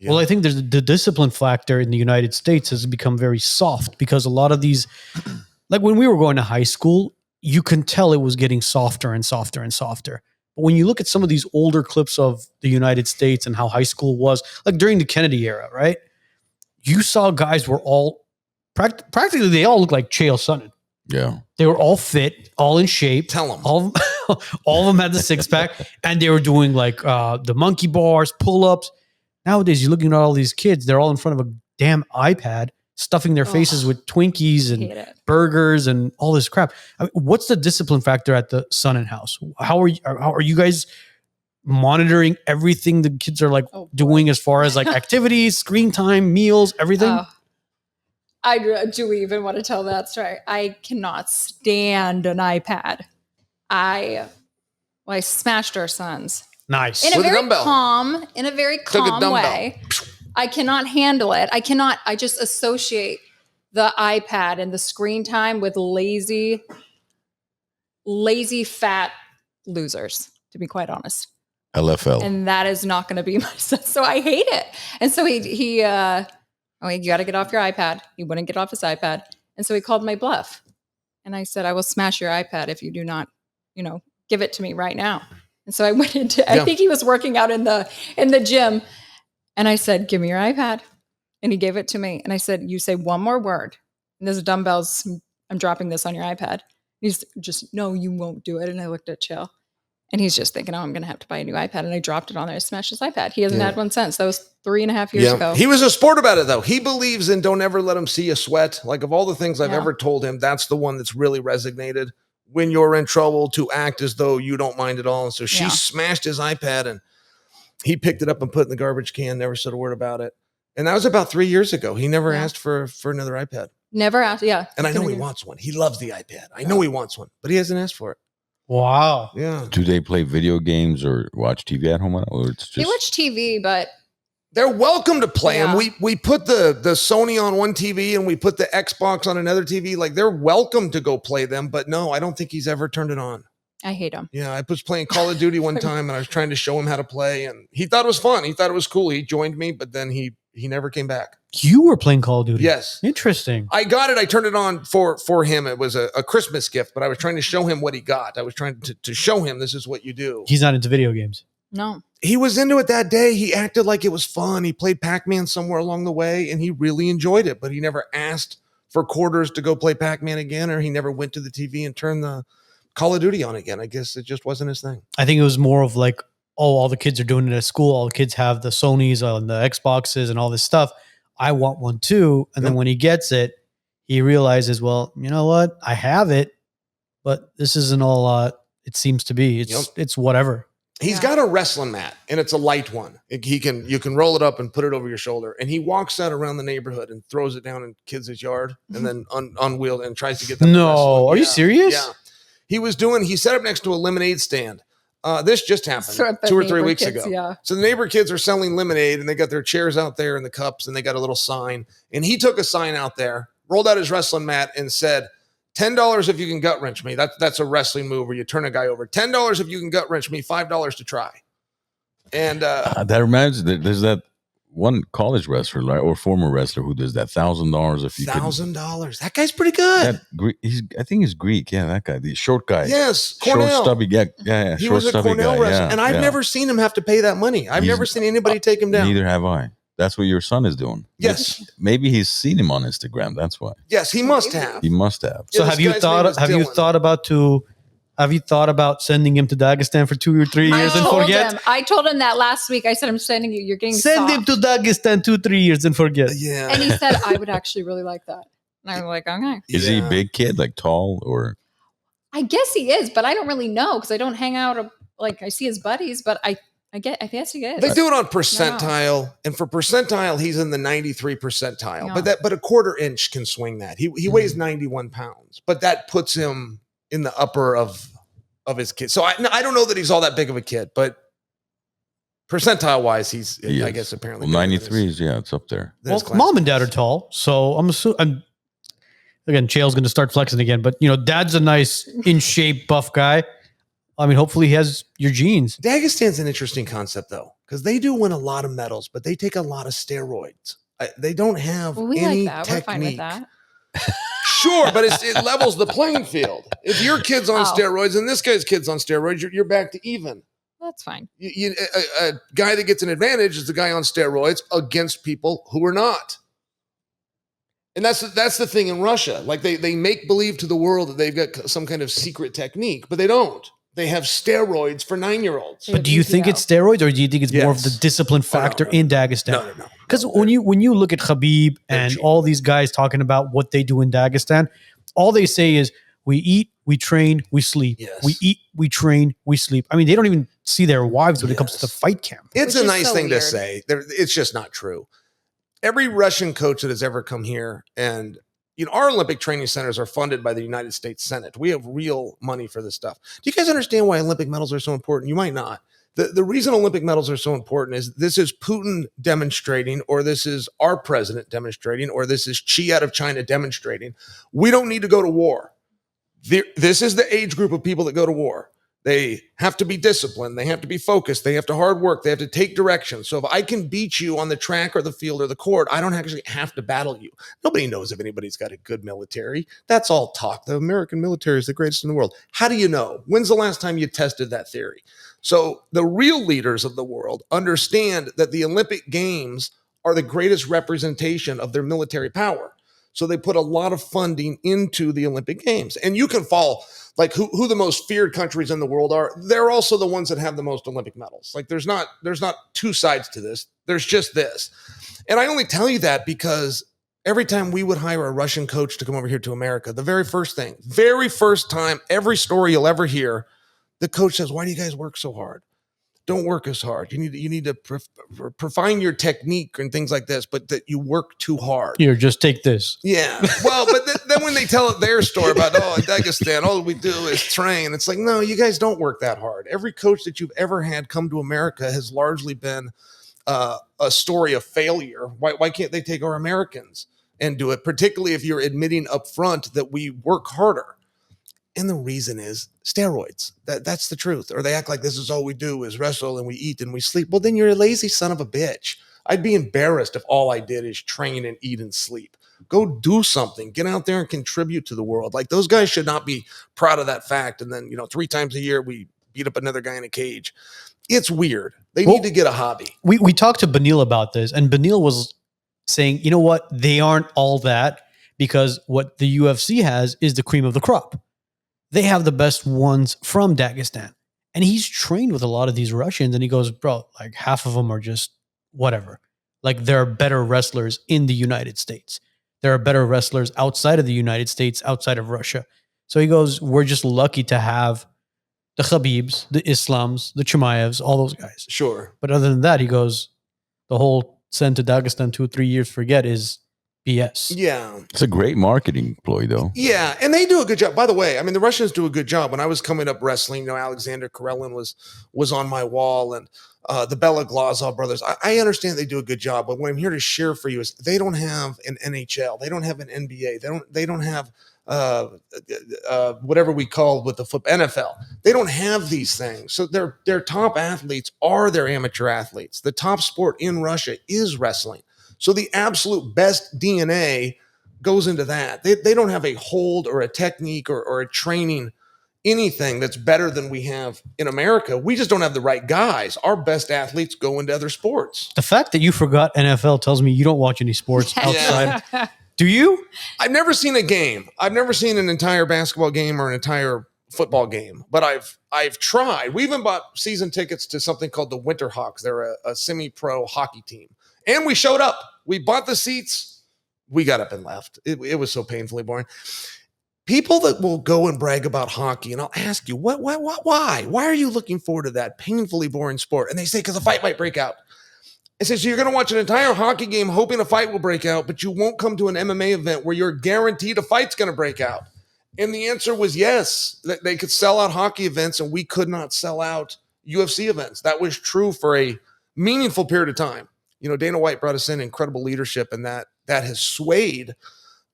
Yeah. Well, I think the discipline factor in the United States has become very soft because a lot of these, like when we were going to high school, you can tell it was getting softer and softer and softer. But when you look at some of these older clips of the United States and how high school was, like during the Kennedy era, right? You saw guys were all practically they all looked like Chael Sonnen. Yeah. They were all fit, all in shape. Tell them. All of them had the six pack and they were doing like the monkey bars, pull-ups. Nowadays, you're looking at all these kids, they're all in front of a damn iPad, stuffing their faces with Twinkies and burgers and all this crap. I mean, what's the discipline factor at the Sonnen house? How are you guys monitoring everything the kids are like doing as far as like activities, screen time, meals, everything? Do we even want to tell that story? I cannot stand an iPad. I smashed our sons. Nice. In a very calm way. I cannot handle it. I just associate the iPad and the screen time with lazy fat losers, to be quite honest. LFL. And that is not going to be my son. So I hate it. And so you got to get off your iPad. He wouldn't get off his iPad. And so he called my bluff. And I said, I will smash your iPad if you do not, give it to me right now. And so I went into, I think he was working out in the gym. And I said, give me your iPad. And he gave it to me. And I said, you say one more word. And there's dumbbells. I'm dropping this on your iPad. He's just, no, you won't do it. And I looked at Chael. And he's just thinking, I'm going to have to buy a new iPad. And I dropped it on there. I smashed his iPad. He hasn't had one since. That was 3.5 years ago. He was a sport about it, though. He believes in don't ever let him see you sweat. Like, of all the things I've ever told him, that's the one that's really resonated. When you're in trouble, to act as though you don't mind at all. And so she smashed his iPad and he picked it up and put it in the garbage can, never said a word about it. And that was about 3 years ago. He never asked for another iPad. Never asked, And I know he wants one. He loves the iPad. I know he wants one, but he hasn't asked for it. Wow. Yeah. Do they play video games or watch TV at home? Or it's just they watch TV, but they're welcome to play them. We put the Sony on one TV and we put the Xbox on another TV. Like, they're welcome to go play them, but no, I don't think he's ever turned it on. I hate him. Yeah, I was playing Call of Duty one time and I was trying to show him how to play and he thought it was fun. He thought it was cool. He joined me, but then he never came back. You were playing Call of Duty? Yes. Interesting. I got it. I turned it on for him. It was a Christmas gift, but I was trying to show him what he got. I was trying to show him this is what you do. He's not into video games. No. He was into it that day. He acted like it was fun. He played Pac-Man somewhere along the way and he really enjoyed it, but he never asked for quarters to go play Pac-Man again, or he never went to the TV and turned the Call of Duty on again. I guess it just wasn't his thing. I think it was more of like, all the kids are doing it at school. All the kids have the Sonys and the Xboxes and all this stuff. I want one too. And then when he gets it, he realizes, well, you know what? I have it, but this isn't all it seems to be. It's whatever. He's got a wrestling mat and it's a light one. You can roll it up and put it over your shoulder. And he walks out around the neighborhood and throws it down in kids' yard and then unwheeled and tries to get them. No, are you serious? Yeah. He set up next to a lemonade stand. This just happened 2 or 3 weeks ago. Yeah. So the neighbor kids are selling lemonade and they got their chairs out there and the cups and they got a little sign. And he took a sign out there, rolled out his wrestling mat and said, $10 if you can gut wrench me. That's a wrestling move where you turn a guy over. $10 if you can gut wrench me, $5 to try. And that reminds me, there's that one college wrestler, right, or former wrestler who does that $1,000 if you $1,000. That guy's pretty good. I think he's Greek. Yeah, that guy, the short guy. Yes, Cornell. Short stubby. Yeah. He short was a stubby Cornell guy. wrestler, yeah, and I've never seen him have to pay that money. I've never seen anybody take him down. Neither have I. That's what your son is doing. Yes. Maybe he's seen him on Instagram. That's why. Have. He must have. So have you thought about sending him to Dagestan for 2 or 3 years and forget? I told him that last week. I said, I'm sending you. You're getting Send him to Dagestan 2-3 years and forget. Yeah. And he said, I would actually really like that. And I was like, okay. Is he a big kid, like tall or? I guess he is, but I don't really know because I don't hang out. Like I see his buddies, but I guess he is. They do it on percentile, and for percentile, he's in the 93 percentile. Yeah. But a quarter inch can swing that. He weighs 91 pounds, but that puts him in the upper of his kid. So I don't know that he's all that big of a kid, but percentile wise, I guess apparently 93 is it's up there. Well, mom and dad are tall, so I'm assuming. Again, Chael's going to start flexing again, but dad's a nice in shape buff guy. I mean, hopefully he has your genes. Dagestan's an interesting concept, though. because they do win a lot of medals, but they take a lot of steroids. They don't have Well, we any like that. We're fine with technique. that. Sure, but it levels the playing field. If your kid's on Oh. steroids and this guy's kid's on steroids, you're back to even. That's fine. A guy that gets an advantage is the guy on steroids against people who are not. And that's the thing in Russia. Like they make believe to the world that they've got some kind of secret technique, but they don't. They have steroids for 9-year-olds. But do you think it's steroids, or do you think it's more of the discipline factor in Dagestan? No. Because when you look at Khabib and all these guys talking about what they do in Dagestan, all they say is we eat, we train, we sleep. Yes. We eat, we train, we sleep. I mean, they don't even see their wives when it comes to the fight camp. It's Which a is nice so thing to weird. say. It's just not true. Every Russian coach that has ever come here, and our Olympic training centers are funded by the United States Senate. We have real money for this stuff. Do you guys understand why Olympic medals are so important? You might not. The reason Olympic medals are so important is this is Putin demonstrating, or this is our president demonstrating, or this is Xi out of China demonstrating. We don't need to go to war. This is the age group of people that go to war. They have to be disciplined. They have to be focused. They have to hard work. They have to take direction. So if I can beat you on the track or the field or the court, I don't actually have to battle you. Nobody knows if anybody's got a good military. That's all talk. The American military is the greatest in the world. How do you know? When's the last time you tested that theory? So the real leaders of the world understand that the Olympic Games are the greatest representation of their military power. So they put a lot of funding into the Olympic Games. And you can fall, like who the most feared countries in the world are. They're also the ones that have the most Olympic medals. Like there's not two sides to this. There's just this. And I only tell you that because every time we would hire a Russian coach to come over here to America, the very first time, every story you'll ever hear, the coach says, "Why do you guys work so hard? Don't work as hard. You need to refine your technique and things like this, but that you work too hard." Here, just take this. Yeah. Well, but then when they tell their story about, in Dagestan, all we do is train. It's like, no, you guys don't work that hard. Every coach that you've ever had come to America has largely been a story of failure. Why can't they take our Americans and do it? Particularly if you're admitting up front that we work harder. And the reason is steroids. That's the truth. Or they act like this is all we do is wrestle and we eat and we sleep. Well, then you're a lazy son of a bitch. I'd be embarrassed if all I did is train and eat and sleep. Go do something. Get out there and contribute to the world. Like those guys should not be proud of that fact. And then, 3 times a year, we beat up another guy in a cage. It's weird. They need to get a hobby. We talked to Benil about this, and Benil was saying, you know what? They aren't all that, because what the UFC has is the cream of the crop. They have the best ones from Dagestan. And he's trained with a lot of these Russians, and he goes, bro, like half of them are just whatever. Like there are better wrestlers in the United States. There are better wrestlers outside of the United States, outside of Russia. So he goes, we're just lucky to have the Khabibs, the Islams, the Chimaevs, all those guys. Sure. But other than that, he goes, the whole send to Dagestan 2 or 3 years, forget is BS. Yeah. It's a great marketing ploy, though. Yeah, and they do a good job. By the way, I mean, the Russians do a good job. When I was coming up wrestling, Alexander Karelin was on my wall, and the Bela Glazov brothers. I understand they do a good job, but what I'm here to share for you is they don't have an NHL. They don't have an NBA. They don't have whatever we call with the NFL. They don't have these things. So their top athletes are their amateur athletes. The top sport in Russia is wrestling. So the absolute best DNA goes into that. They don't have a hold or a technique or a training, anything that's better than we have in America. We just don't have the right guys. Our best athletes go into other sports. The fact that you forgot NFL tells me you don't watch any sports outside. Do you? I've never seen a game. I've never seen an entire basketball game or an entire football game, but I've tried. We even bought season tickets to something called the Winterhawks. They're a semi-pro hockey team. And we showed up. We bought the seats. We got up and left. It was so painfully boring. People that will go and brag about hockey, and I'll ask you, why? Why are you looking forward to that painfully boring sport? And they say, because a fight might break out. I say, so you're going to watch an entire hockey game hoping a fight will break out, but you won't come to an MMA event where you're guaranteed a fight's going to break out. And the answer was yes. They could sell out hockey events, and we could not sell out UFC events. That was true for a meaningful period of time. Dana White brought us in incredible leadership, and that has swayed.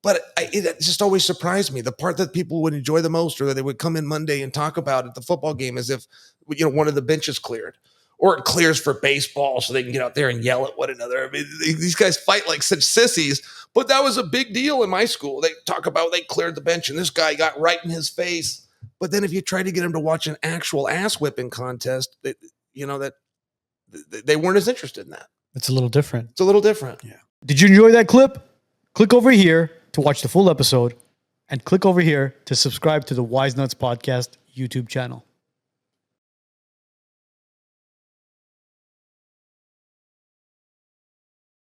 But it just always surprised me. The part that people would enjoy the most, or that they would come in Monday and talk about at the football game, as if one of the benches cleared, or it clears for baseball so they can get out there and yell at one another. I mean, these guys fight like such sissies, but that was a big deal in my school. They talk about they cleared the bench and this guy got right in his face. But then if you try to get him to watch an actual ass whipping contest, that they weren't as interested in that. It's a little different. It's a little different. Yeah. Did you enjoy that clip? Click over here to watch the full episode and click over here to subscribe to the WiseNuts podcast YouTube channel.